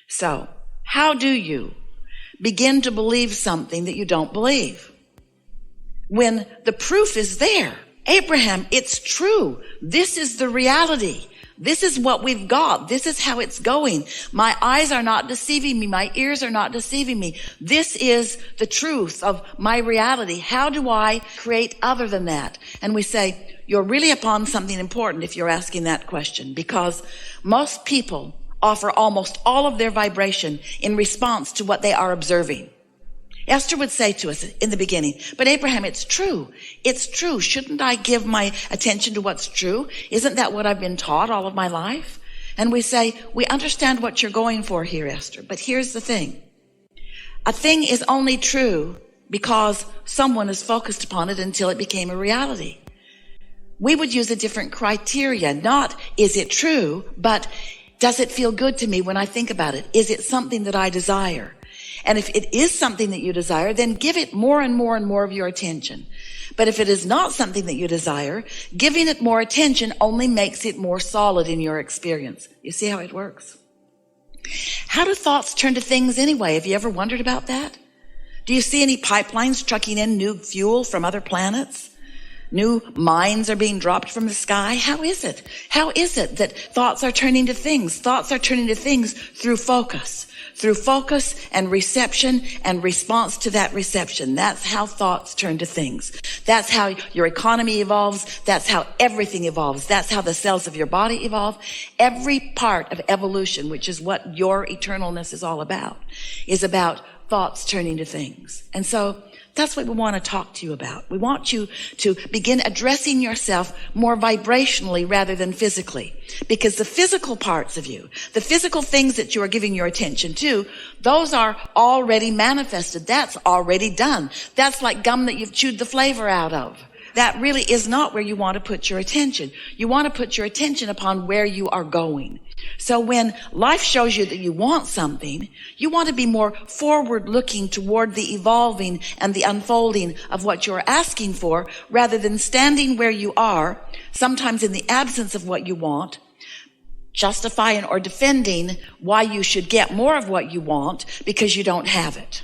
So, how do you begin to believe something that you don't believe when the proof is there? Abraham, it's true. This is the reality. This is what we've got. This is how it's going. My eyes are not deceiving me. My ears are not deceiving me. This is the truth of my reality. How do I create other than that? And we say, you're really upon something important if you're asking that question, because most people offer almost all of their vibration in response to what they are observing. Esther would say to us in the beginning, but Abraham, it's true. It's true. Shouldn't I give my attention to what's true? Isn't that what I've been taught all of my life? And we say, we understand what you're going for here, Esther. But here's the thing. A thing is only true because someone is focused upon it until it became a reality. We would use a different criteria. Not, is it true, but does it feel good to me when I think about it? Is it something that I desire? And if it is something that you desire, then give it more and more and more of your attention. But if it is not something that you desire, giving it more attention only makes it more solid in your experience. You see how it works? How do thoughts turn to things anyway? Have you ever wondered about that? Do you see any pipelines trucking in new fuel from other planets? New mines are being dropped from the sky? How is it? How is it that thoughts are turning to things? Thoughts are turning to things through focus and reception and response to that reception. That's how thoughts turn to things. That's how your economy evolves. That's how everything evolves. That's how the cells of your body evolve. Every part of evolution, which is what your eternalness is all about, is about thoughts turning to things. And so that's what we want to talk to you about. We want you to begin addressing yourself more vibrationally rather than physically. Because the physical parts of you, the physical things that you are giving your attention to, those are already manifested. That's already done. That's like gum that you've chewed the flavor out of. That really is not where you want to put your attention. You want to put your attention upon where you are going. So when life shows you that you want something, you want to be more forward looking toward the evolving and the unfolding of what you're asking for, rather than standing where you are, sometimes in the absence of what you want, justifying or defending why you should get more of what you want because you don't have it.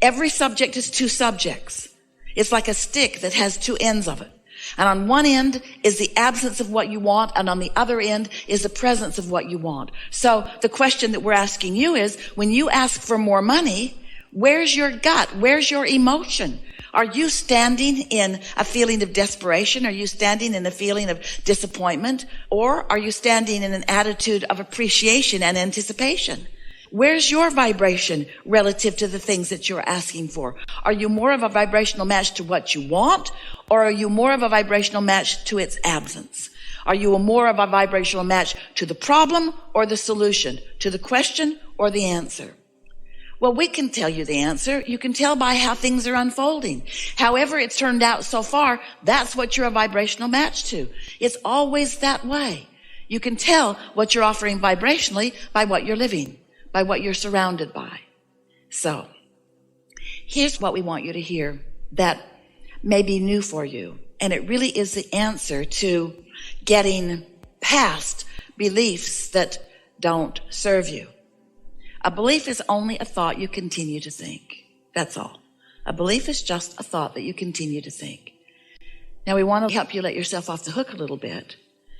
Every subject is two subjects. It's like a stick that has two ends of it. And on one end is the absence of what you want, and on the other end is the presence of what you want. So the question that we're asking you is, when you ask for more money, where's your gut? Where's your emotion? Are you standing in a feeling of desperation? Are you standing in a feeling of disappointment? Or are you standing in an attitude of appreciation and anticipation? Where's your vibration relative to the things that you're asking for? Are you more of a vibrational match to what you want, or are you more of a vibrational match to its absence? Are you more of a vibrational match to the problem or the solution, to the question or the answer? Well, we can tell you the answer. You can tell by how things are unfolding. However it's turned out so far, that's what you're a vibrational match to. It's always that way. You can tell what you're offering vibrationally by what you're living, by what you're surrounded by. So, here's what we want you to hear that may be new for you. And it really is the answer to getting past beliefs that don't serve you. A belief is only a thought you continue to think. That's all. A belief is just a thought that you continue to think. Now, we want to help you let yourself off the hook a little bit.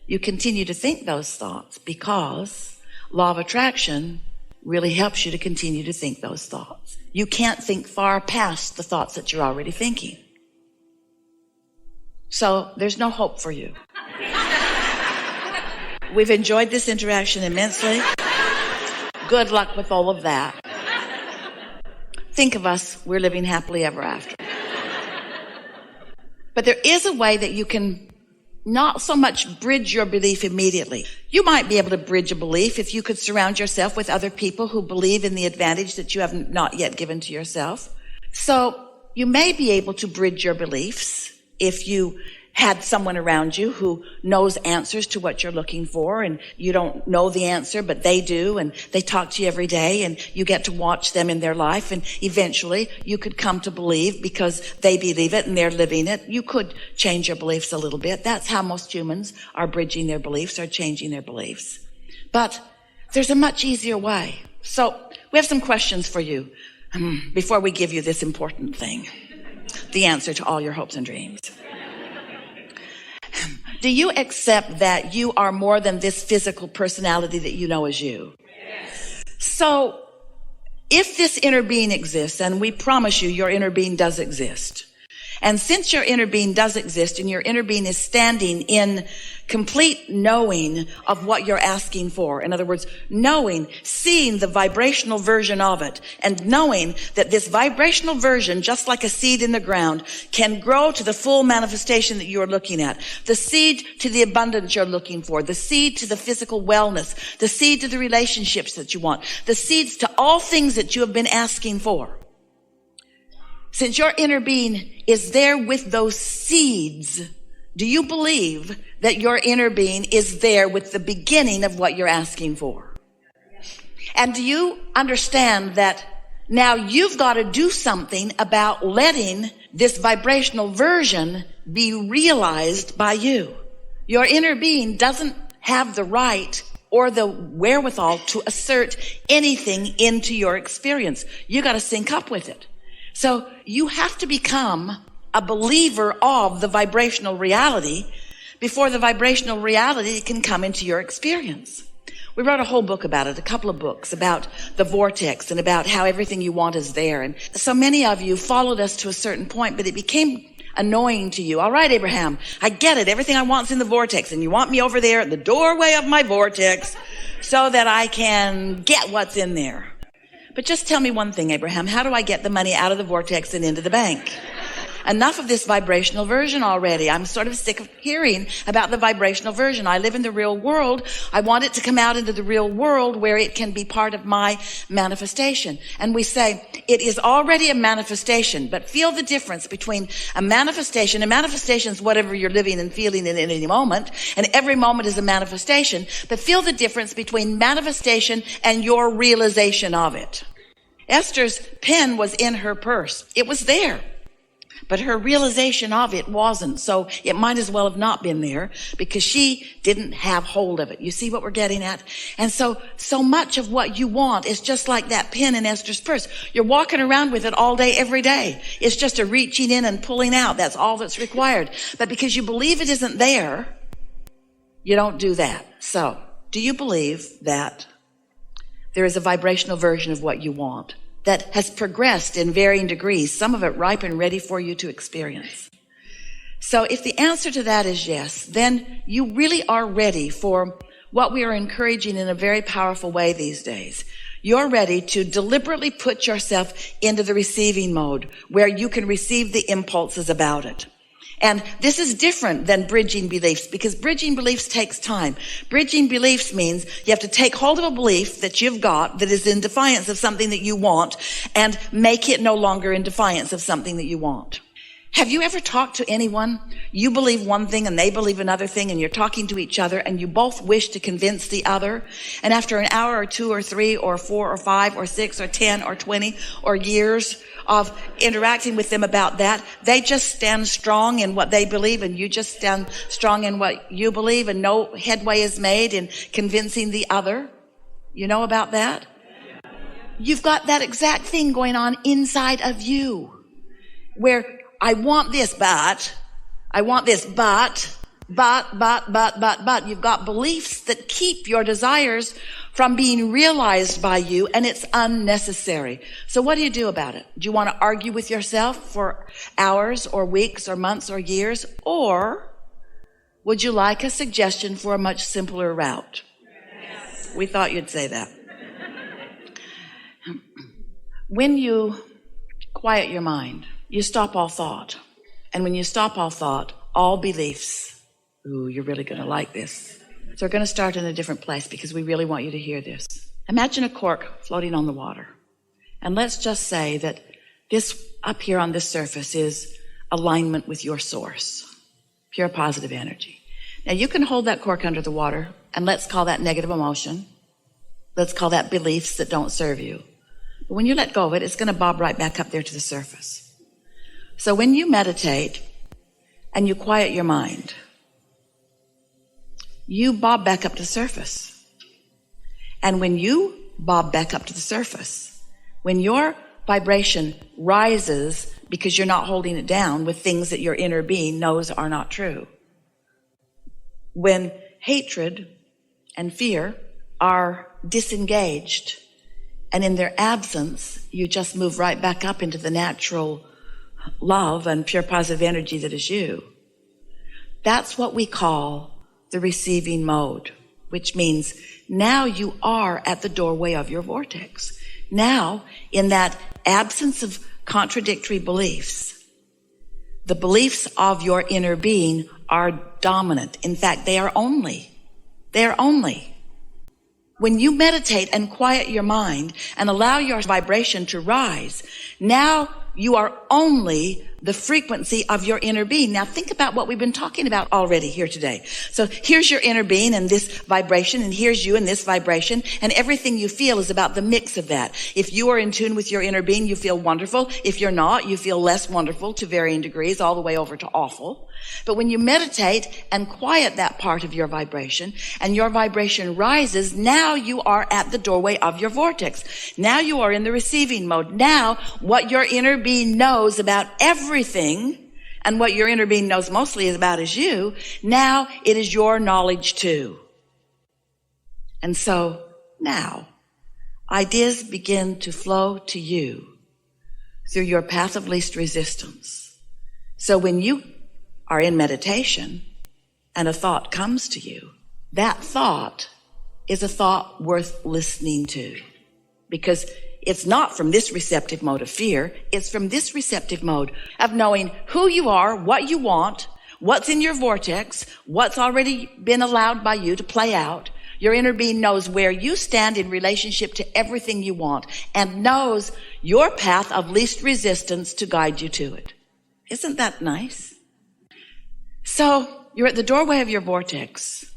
You continue to think those thoughts because law of attraction really helps you to continue to think those thoughts. You can't think far past the thoughts that you're already thinking. So there's no hope for you. We've enjoyed this interaction immensely. Good luck with all of that. Think of us, we're living happily ever after. But there is a way that you can not so much bridge your belief immediately. You might be able to bridge a belief if you could surround yourself with other people who believe in the advantage that you have not yet given to yourself. So you may be able to bridge your beliefs if you had someone around you who knows answers to what you're looking for, and you don't know the answer, but they do, and they talk to you every day, and you get to watch them in their life, and eventually you could come to believe because they believe it and they're living it. You could change your beliefs a little bit. That's how most humans are bridging their beliefs, are changing their beliefs. But there's a much easier way. So we have some questions for you before we give you this important thing, the answer to all your hopes and dreams. Do you accept that you are more than this physical personality that you know as you? Yes. So if this inner being exists, and we promise you your inner being does exist, and since your inner being does exist and your inner being is standing in complete knowing of what you're asking for, in other words, knowing, seeing the vibrational version of it, and knowing that this vibrational version, just like a seed in the ground, can grow to the full manifestation that you're looking at. The seed to the abundance you're looking for, the seed to the physical wellness, the seed to the relationships that you want, the seeds to all things that you have been asking for. Since your inner being is there with those seeds, do you believe that your inner being is there with the beginning of what you're asking for? And do you understand that now you've got to do something about letting this vibrational version be realized by you? Your inner being doesn't have the right or the wherewithal to assert anything into your experience. You got to sync up with it. So you have to become a believer of the vibrational reality before the vibrational reality can come into your experience. We wrote a whole book about it, a couple of books about the vortex and about how everything you want is there. And so many of you followed us to a certain point, but it became annoying to you. All right, Abraham, I get it. Everything I want's in the vortex, and you want me over there at the doorway of my vortex so that I can get what's in there. But just tell me one thing, Abraham. How do I get the money out of the vortex and into the bank? Enough of this vibrational version already. I'm sort of sick of hearing about the vibrational version. I live in the real world. I want it to come out into the real world where it can be part of my manifestation. And we say, it is already a manifestation, but feel the difference between a manifestation. A manifestation is whatever you're living and feeling in any moment, and every moment is a manifestation. But feel the difference between manifestation and your realization of it. Esther's pen was in her purse. It was there. But her realization of it wasn't. So it might as well have not been there because she didn't have hold of it. You see what we're getting at? And so much of what you want is just like that pen in Esther's purse. You're walking around with it all day, every day. It's just a reaching in and pulling out. That's all that's required. But because you believe it isn't there, you don't do that. So do you believe that there is a vibrational version of what you want that has progressed in varying degrees, some of it ripe and ready for you to experience? So if the answer to that is yes, then you really are ready for what we are encouraging in a very powerful way these days. You're ready to deliberately put yourself into the receiving mode where you can receive the impulses about it. And this is different than bridging beliefs, because bridging beliefs takes time. Bridging beliefs means you have to take hold of a belief that you've got that is in defiance of something that you want and make it no longer in defiance of something that you want. Have you ever talked to anyone? You believe one thing and they believe another thing, and you're talking to each other and you both wish to convince the other. And after an hour or 2 or 3 or 4 or 5 or 6 or 10 or 20 or years of interacting with them about that, they just stand strong in what they believe and you just stand strong in what you believe, and no headway is made in convincing the other. You know about that? You've got that exact thing going on inside of you where I want this, but you've got beliefs that keep your desires from being realized by you, and it's unnecessary. So what do you do about it? Do you want to argue with yourself for hours or weeks or months or years? Or would you like a suggestion for a much simpler route? Yes. We thought you'd say that. When you quiet your mind, you stop all thought. And when you stop all thought, all beliefs, ooh, you're really going to like this. So we're going to start in a different place because we really want you to hear this. Imagine a cork floating on the water. And let's just say that this up here on this surface is alignment with your source, pure positive energy. Now you can hold that cork under the water, and let's call that negative emotion. Let's call that beliefs that don't serve you. But when you let go of it, it's going to bob right back up there to the surface. So when you meditate and you quiet your mind, you bob back up to the surface. And when you bob back up to the surface. When your vibration rises because you're not holding it down with things that your inner being knows are not true. When hatred and fear are disengaged, and in their absence, you just move right back up into the natural love and pure positive energy that is you. That's what we call the receiving mode, which means now you are at the doorway of your vortex. Now, in that absence of contradictory beliefs, the beliefs of your inner being are dominant. In fact, they are only. When you meditate and quiet your mind and allow your vibration to rise, now you are only the frequency of your inner being. Now think about what we've been talking about already here today. So here's your inner being and this vibration, and here's you and this vibration, and everything you feel is about the mix of that. If you are in tune with your inner being, you feel wonderful. If you're not, you feel less wonderful to varying degrees, all the way over to awful. But when you meditate and quiet that part of your vibration, and your vibration rises, now you are at the doorway of your vortex. Now you are in the receiving mode. Now what your inner being knows about everything, and what your inner being knows mostly about is you, now it is your knowledge too. And so now ideas begin to flow to you through your path of least resistance. So when you are in meditation and a thought comes to you, that thought is a thought worth listening to, because it's not from this receptive mode of fear. It's from this receptive mode of knowing who you are, what you want, what's in your vortex, what's already been allowed by you to play out. Your inner being knows where you stand in relationship to everything you want, and knows your path of least resistance to guide you to it. Isn't that nice? So you're at the doorway of your vortex,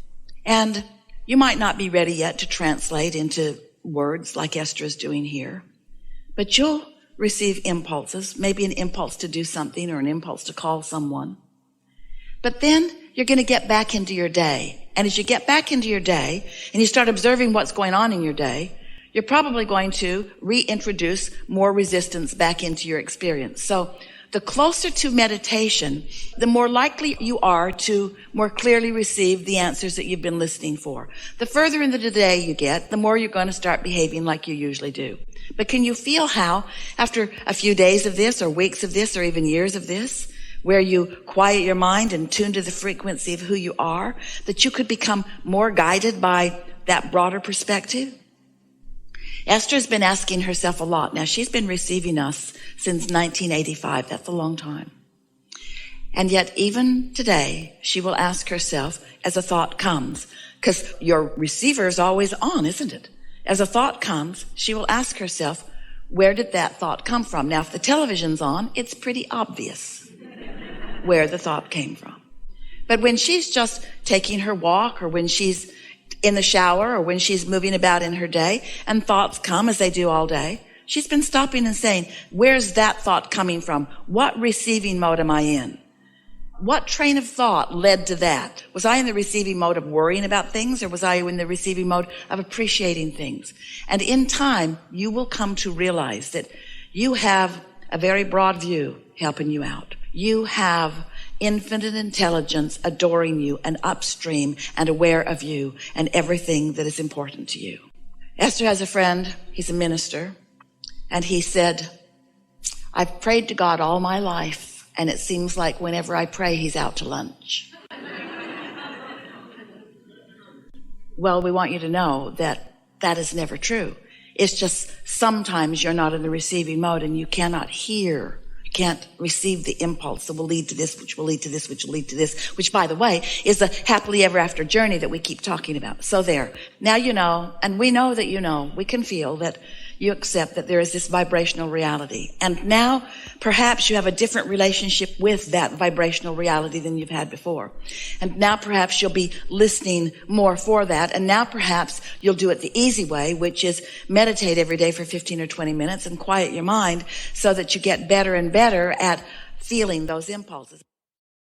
and you might not be ready yet to translate into words like Esther is doing here, but you'll receive impulses, maybe an impulse to do something or an impulse to call someone. But then you're going to get back into your day. And as you get back into your day and you start observing what's going on in your day, you're probably going to reintroduce more resistance back into your experience. So the closer to meditation, the more likely you are to more clearly receive the answers that you've been listening for. The further into the day you get, the more you're going to start behaving like you usually do. But can you feel how, after a few days of this, or weeks of this, or even years of this, where you quiet your mind and tune to the frequency of who you are, that you could become more guided by that broader perspective? Esther's been asking herself a lot. Now, she's been receiving us since 1985. That's a long time. And yet, even today, she will ask herself as a thought comes, because your receiver is always on, isn't it? As a thought comes, she will ask herself, where did that thought come from? Now, if the television's on, it's pretty obvious where the thought came from. But when she's just taking her walk, or when she's in the shower, or when she's moving about in her day, and thoughts come as they do all day, she's been stopping and saying, where's that thought coming from? What receiving mode am I in? What train of thought led to that? Was I in the receiving mode of worrying about things, or was I in the receiving mode of appreciating things? And in time, you will come to realize that you have a very broad view helping you out. You have infinite intelligence adoring you and upstream and aware of you and everything that is important to you. Esther has a friend, he's a minister, and he said, I've prayed to God all my life, and it seems like whenever I pray, he's out to lunch. Well, we want you to know that that is never true. It's just sometimes you're not in the receiving mode and you cannot hear. You can't receive the impulse that will lead to this, which will lead to this, which will lead to this, which, by the way, is the happily ever after journey that we keep talking about. So there. Now you know, and we know that you know, we can feel that you accept that there is this vibrational reality. And now perhaps you have a different relationship with that vibrational reality than you've had before. And now perhaps you'll be listening more for that. And now perhaps you'll do it the easy way, which is meditate every day for 15 or 20 minutes and quiet your mind so that you get better and better at feeling those impulses.